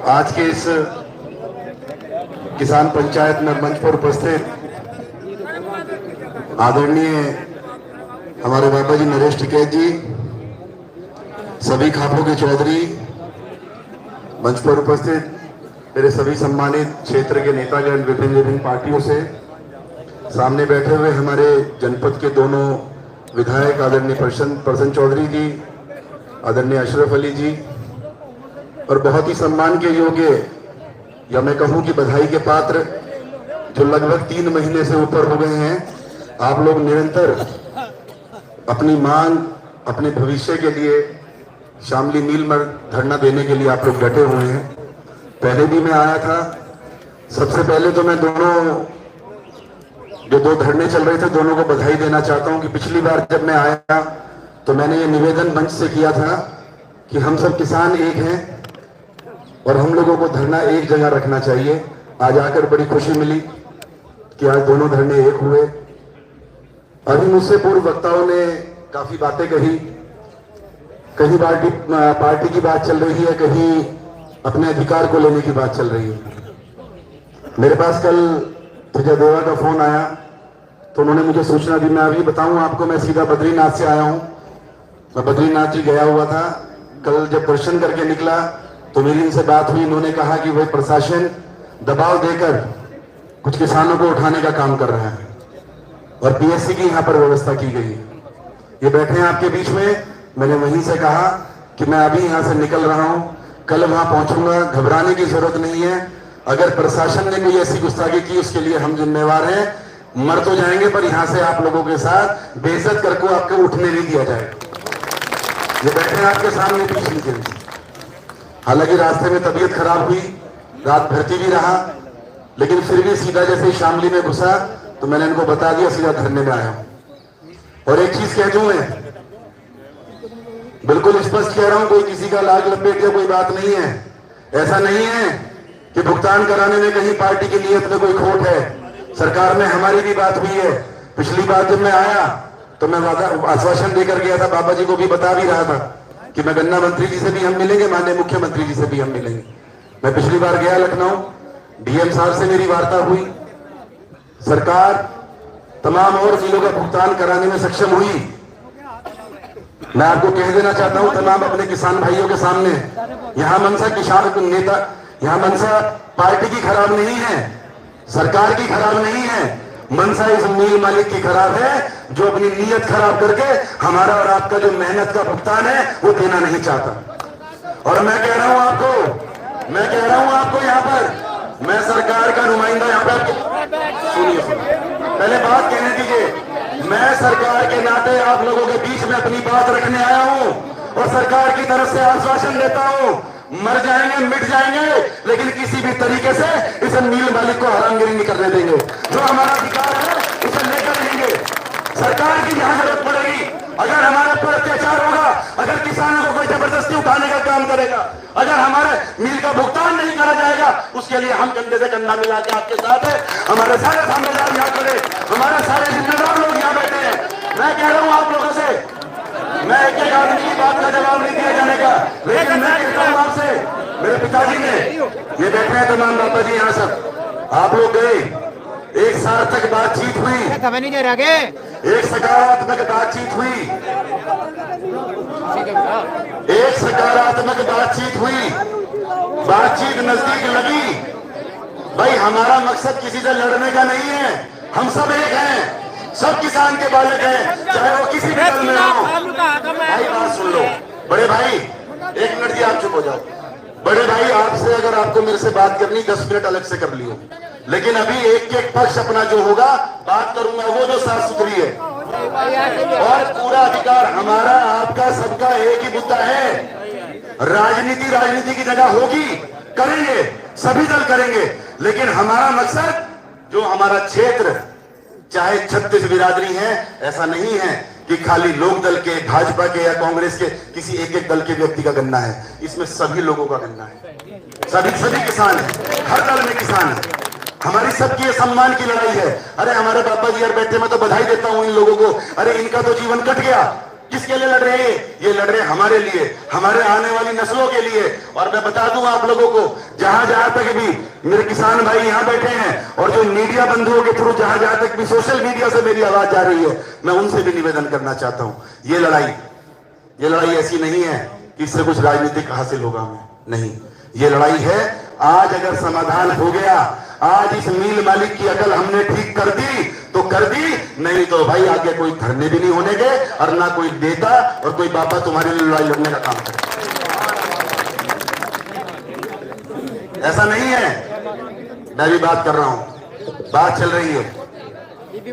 आज के इस किसान पंचायत में मंच पर उपस्थित आदरणीय हमारे बाबा जी नरेश टिकैत जी, सभी खापों के चौधरी, मंच पर उपस्थित मेरे सभी सम्मानित क्षेत्र के नेतागण विभिन्न विभिन्न पार्टियों से, सामने बैठे हुए हमारे जनपद के दोनों विधायक आदरणीय प्रसन्न चौधरी जी, आदरणीय अशरफ अली जी, और बहुत ही सम्मान के योग्य या मैं कहूं कि बधाई के पात्र जो लगभग 3 महीने से ऊपर हो गए हैं। आप लोग निरंतर अपनी मांग, अपने भविष्य के लिए शामली मिल में धरना देने के लिए आप लोग डटे हुए हैं। पहले भी मैं आया था। सबसे पहले तो मैं दोनों जो 2 धरने चल रहे थे दोनों को बधाई देना चाहता हूं कि पिछली बार जब मैं आया तो मैंने ये निवेदन मंच से किया था कि हम सब किसान एक हैं और हम लोगों को धरना एक जगह रखना चाहिए। आज आकर बड़ी खुशी मिली कि आज दोनों धरने एक हुए। अभी मुझसे पूर्व वक्ताओं ने काफी बातें कही, कहीं पार्टी की बात चल रही है, कहीं अपने अधिकार को लेने की बात चल रही है। मेरे पास कल विजय देवा का फोन आया तो उन्होंने मुझे सूचना दी। मैं अभी बताऊं आपको, मैं सीधा बद्रीनाथ से आया हूं। मैं बद्रीनाथ जी गया हुआ था। कल जब दर्शन करके निकला तो मेरी इनसे बात हुई। इन्होंने कहा कि वह प्रशासन दबाव देकर कुछ किसानों को उठाने का काम कर रहा है और पीएससी की यहां पर व्यवस्था की गई है। ये बैठे हैं आपके बीच में। मैंने वहीं से कहा कि मैं अभी यहां से निकल रहा हूं, कल वहां पहुंचूंगा, घबराने की जरूरत नहीं है। अगर प्रशासन ने कोई ऐसी गुस्ताखी की उसके लिए हम जिम्मेवार हैं। मर तो जाएंगे पर यहां से आप लोगों के साथ बेइज्जत करके आपको उठने नहीं दिया जाएगा। ये बैठे हैं आपके सामने पीछे के। हालांकि रास्ते में तबीयत खराब हुई, रात भरती भी रहा, लेकिन फिर भी सीधा जैसे शामली में घुसा तो मैंने इनको बता दिया सीधा धरने में आया हूं। और एक चीज कह दूं, मैं बिल्कुल स्पष्ट कह रहा हूं, कोई किसी का लाग लपेट या कोई बात नहीं है। ऐसा नहीं है कि भुगतान कराने में कहीं पार्टी की नीयत में कोई खोट है। सरकार में हमारी भी बात हुई है। पिछली बार जब मैं आया तो मैं आश्वासन देकर गया था, बाबा जी को भी बता भी रहा था कि मैं गन्ना मंत्री जी से भी हम मिलेंगे, माननीय मुख्यमंत्री जी से भी हम मिलेंगे। मैं पिछली बार गया लखनऊ, डीएम साहब से मेरी वार्ता हुई। सरकार तमाम और जिलों का भुगतान कराने में सक्षम हुई। मैं आपको कह देना चाहता हूं तमाम अपने किसान भाइयों के सामने, यहां मनसा किसान नेता, यहां मनसा पार्टी की खराब नहीं है, सरकार की खराब नहीं है। मनसा इस मिल मालिक की खराब है जो अपनी नीयत खराब करके हमारा और आपका जो मेहनत का भुगतान है वो देना नहीं चाहता। और मैं कह रहा हूं आपको यहां पर मैं सरकार का नुमाइंदा यहां पर, सुनिए पहले बात कहने दीजिए। मैं सरकार के नाते आप लोगों के बीच में अपनी बात रखने आया हूं और सरकार की तरफ से आश्वासन देता हूं, मर जाएंगे, मिट जाएंगे, लेकिन किसी भी तरीके से इस मिल मालिक को हरामगिरी नहीं करने देंगे। जो हमारा अधिकार है उसे लेकर रहेंगे। सरकार की जहां जरूरत पड़ेगी, अगर हमारे पर अत्याचार होगा, अगर किसानों को कोई जबरदस्ती उठाने का काम करेगा, अगर हमारे मिल का भुगतान नहीं करा जाएगा, उसके लिए हम कंधे से कंधा मिला के आपके साथ है। हमारे सारे साझेदार यहाँ खड़े, हमारे सारे जिम्मेदार लोग यहाँ बैठे हैं। मैं कह रहा हूँ आप लोगों से, मैं एक आदमी की बात का जवाब नहीं दिया जाने का, लेकिन मैं कहता हूं आपसे, मेरे पिताजी ने, ये बैठे हैं तमाम बाबा जी यहाँ सब, आप लोग गए, एक सार्थक बातचीत हुई, एक सकारात्मक बातचीत हुई, एक सकारात्मक बातचीत हुई, बातचीत नजदीक लगी। भाई हमारा मकसद किसी से लड़ने का नहीं है, हम सब एक हैं, सब किसान के बालक हैं, चाहे वो किसी भी दल में हो। भाई बात सुन लो, बड़े भाई 1 मिनट जी आप चुप हो जाओ। बड़े भाई आपसे अगर आपको मेरे से बात करनी 10 मिनट अलग से कर लियो, लेकिन अभी एक एक पक्ष अपना जो होगा बात करूंगा वो जो साफ सुथरी है, और पूरा अधिकार हमारा आपका सबका एक ही मुद्दा है। राजनीति की जगह होगी, करेंगे, सभी दल करेंगे, लेकिन हमारा मकसद जो हमारा क्षेत्र, चाहे 36 बिरादरी है, ऐसा नहीं है कि खाली लोक दल के, भाजपा के या कांग्रेस के किसी एक दल के व्यक्ति का गन्ना है। इसमें सभी लोगों का गन्ना है, सभी किसान है, हर दल में किसान है। हमारी सबकी सम्मान की लड़ाई है। अरे हमारे बाबा जी यार बैठे, मैं तो बधाई देता हूं इन लोगों को। अरे इनका तो जीवन कट गया, किसके लिए लड़ रहे हैं? ये लड़ रहे हमारे लिए, हमारे आने वाली नस्लों के लिए। और मैं बता दूं आप लोगों को, जहां जहां तक भी मेरे किसान भाई यहां बैठे हैं और जो मीडिया बंधुओं के थ्रू जहां जहां तक भी सोशल मीडिया से मेरी आवाज जा रही है, मैं उनसे भी निवेदन करना चाहता हूं, ये लड़ाई ऐसी नहीं है कि इससे कुछ राजनीतिक हासिल होगा हमें, नहीं। ये लड़ाई है, आज अगर समाधान हो गया, आज इस मिल मालिक की अकल हमने ठीक कर दी तो कर दी, नहीं तो भाई आगे कोई धरने भी नहीं होने के और ना कोई नेता और कोई बाबा तुम्हारे लिए लड़ाई लड़ने का काम करे। ऐसा नहीं है, मैं भी बात कर रहा हूं, बात चल रही है।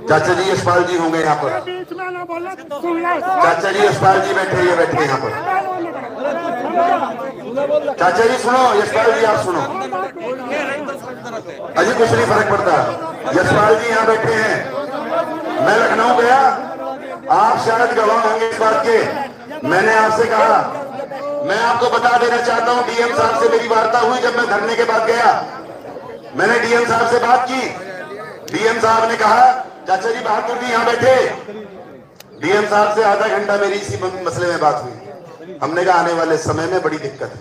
चाचा जी यशपाल जी होंगे यहाँ पर, चाचा जी यशपाल जी बैठे यहाँ पर। चाचा जी सुनो, यशपाल जी आप सुनो, अजी कुछ नहीं फर्क पड़ता। यशपाल जी यहाँ बैठे हैं, मैं लखनऊ गया, आप शायद गवाह होंगे इस बात के। मैंने आपसे कहा, मैं आपको बता देना चाहता हूँ, डीएम साहब से मेरी वार्ता हुई जब मैं धरने के बाद गया, मैंने डीएम साहब से बात की। डीएम साहब ने कहा, चाचा जी बहादुर जी यहाँ बैठे, डीएम साहब से आधा घंटा मेरी इसी मसले में बात हुई। हमने कहा आने वाले समय में बड़ी दिक्कत है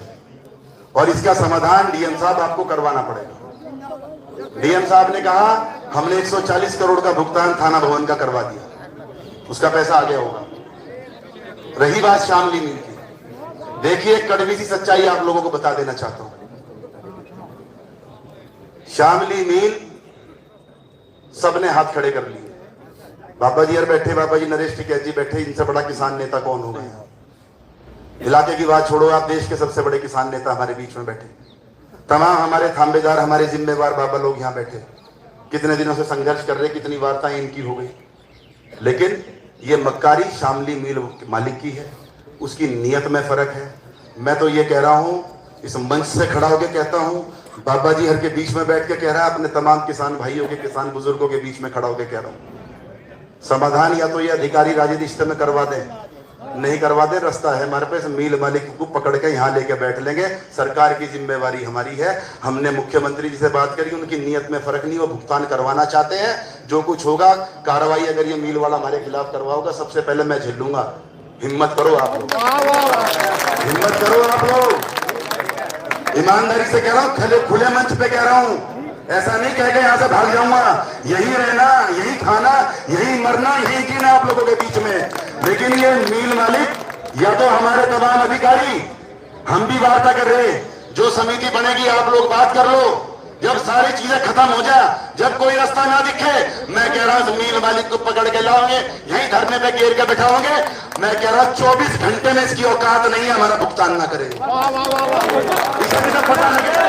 और इसका समाधान डीएम साहब आपको करवाना पड़ेगा। डीएम साहब ने कहा हमने 140 करोड़ का भुगतान थाना भवन का करवा दिया, उसका पैसा आगे होगा। रही बात शामली मिल की, देखिए कड़वी सी सच्चाई आप लोगों को बता देना चाहता हूं। शामली मिल सबने हाथ खड़े कर लिए, बाबा जी यार बैठे, बाबा जी नरेश टिकैत जी बैठे, इनसे बड़ा किसान नेता कौन होगा? इलाके की बात छोड़ो, आप देश के सबसे बड़े किसान नेता हमारे बीच में बैठे, तमाम हमारे थांबेदार, हमारे जिम्मेवार बाबा लोग यहाँ बैठे, कितने दिनों से संघर्ष कर रहे, कितनी वार्ताएं इनकी हो गई, लेकिन ये मक्कारी शामली मिल मालिक की है, उसकी नीयत में फर्क है। मैं तो ये कह रहा हूं, इस मंच से खड़ा होकर कहता हूं, बाबा जी हर के बीच में बैठ के कह रहा है, अपने तमाम किसान भाइयों के, किसान बुजुर्गों के बीच में खड़ा होकर कह रहा हूं, समाधान या तो ये अधिकारी राजी रिश्ते में करवा दें, नहीं करवा दे, रास्ता है हमारे पास, मिल मालिक को पकड़ के यहाँ लेके बैठ लेंगे, सरकार की जिम्मेवारी हमारी है। हमने मुख्यमंत्री जी से बात करी, उनकी नीयत में फर्क नहीं, वो भुगतान करवाना चाहते हैं, जो कुछ होगा कार्रवाई अगर ये मिल वाला हमारे खिलाफ करवाओगा, सबसे पहले मैं झेलूंगा। हिम्मत करो आप लोग, हिम्मत करो आप लोग, ईमानदारी से कह रहा हूँ, खुले मंच पे कह रहा हूँ, ऐसा नहीं कह के यहाँ से भाग जाऊंगा, यही रहना, यही खाना, यही मरना, यही जीना आप लोगों के बीच में। लेकिन ये मिल मालिक या तो हमारे तमाम अधिकारी, हम भी वार्ता कर रहे हैं, जो समिति बनेगी आप लोग बात कर लो, जब सारी चीजें खत्म हो जाए, जब कोई रास्ता ना दिखे, मैं कह रहा हूं मिल मालिक को पकड़ के लाओगे, यही धरने पे घेर के बैठाओगे। मैं कह रहा हूं 24 घंटे में इसकी औकात नहीं है हमारा भुगतान ना करे। इसे भी तो पता लगे,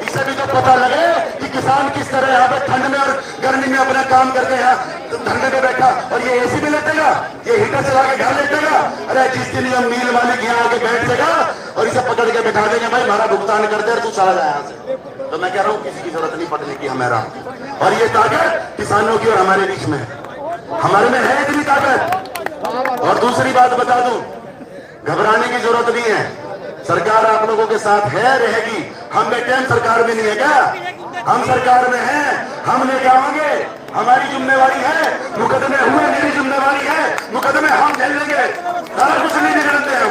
इसे भी तो पता लगे कि किसान किस तरह यहाँ पे ठंड में और गर्मी में अपना काम करके यहाँ धरने पे बैठा, और ये एसी में लेटेगा, ये हीटर चला के घर लेटेगा। अरे जिस दिन ये मिल मालिक यहाँ आके बैठ जाएगा और इसे पकड़ के बैठा देंगे, भाई हमारा भुगतान कर दे, तू चला जाए यहाँ से। तो मैं कह रहा हूँ किसी की जरूरत नहीं पड़ने की हमारा, और ये ताकत किसानों की और हमारे बीच में, हमारे में है इतनी ताकत। और दूसरी बात बता दूं, घबराने की जरूरत नहीं है, सरकार आप लोगों के साथ है, रहेगी। हम बैठे हम सरकार में नहीं है क्या? हम सरकार में हैं, हम लेके आएंगे, हमारी जिम्मेवारी है। मुकदमे हुए मेरी जिम्मेवारी है, मुकदमे हम झेल लेंगे, सारा कुछ नहीं निकलते हम।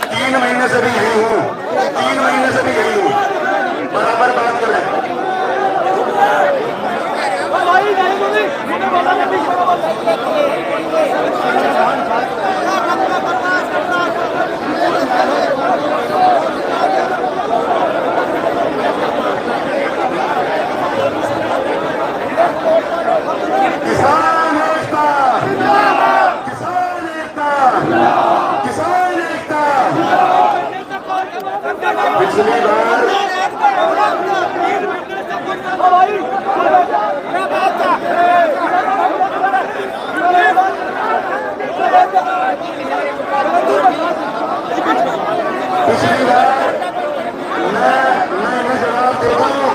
3 महीने से भी यही हूँ, 3 महीने से भी यही हूँ, बराबर बात कर रहे हैं। किसान एकता, किसान एकता, किसान एकता। पिछली बार मैं जवाब दे दूं,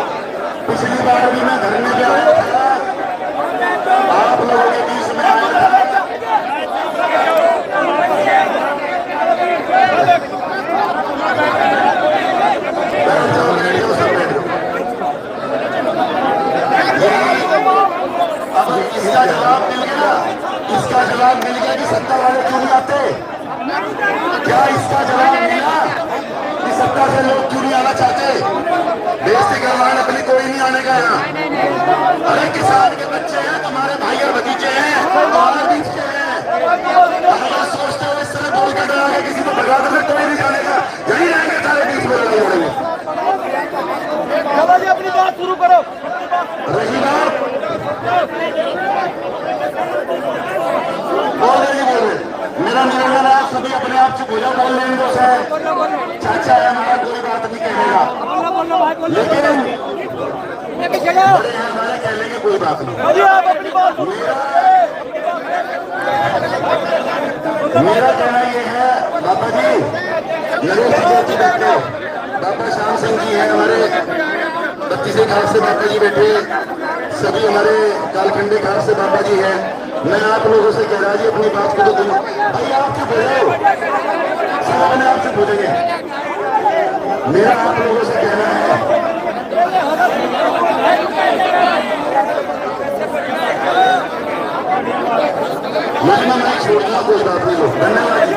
पिछली बार भी मैं धरने पे आया था, आप लोगों के बीच में आया था। बाहर से लोग क्यों नहीं आना चाहते? बेइज्जती करवाने अपनी कोई नहीं आने का यहाँ। अरे किसान के बच्चे हैं, तुम्हारे भाई और भतीजे हैं, तुम्हारे बीच के हैं। अगर सोचते हो इस तरह बोल कर डरा के किसी को भगा दो, कोई नहीं जाने का, यही रहेंगे सारे बीच में लड़ाई लड़ेंगे। अपनी बात शुरू करो। रही बात बोल रहे मेरा निवेदन है, आप सभी अपने आप चुप हो जाओ, बोल लेंगे तो सर चाचा है हमारा, कोई बात नहीं कहेगा, लेकिन बड़े हैं हमारे, कह लेंगे कोई बात नहीं। मेरा कहना ये है बाबा जी नरेश जी बैठे, बाबा श्याम सिंह जी हैं हमारे 32 घाट से, बाबा जी बैठे, सभी हमारे कालखंडे घाट से बाबा जी हैं। मैं आप लोगों से कह रहा जी अपनी बात को तो तुम भाई आप चुप हो जाओ, सब अपने आप से बोलेंगे। मेरा आप लोगों से कहना है मुझे मैं छोड़ दूंगा, कोई बात नहीं, धन्यवाद।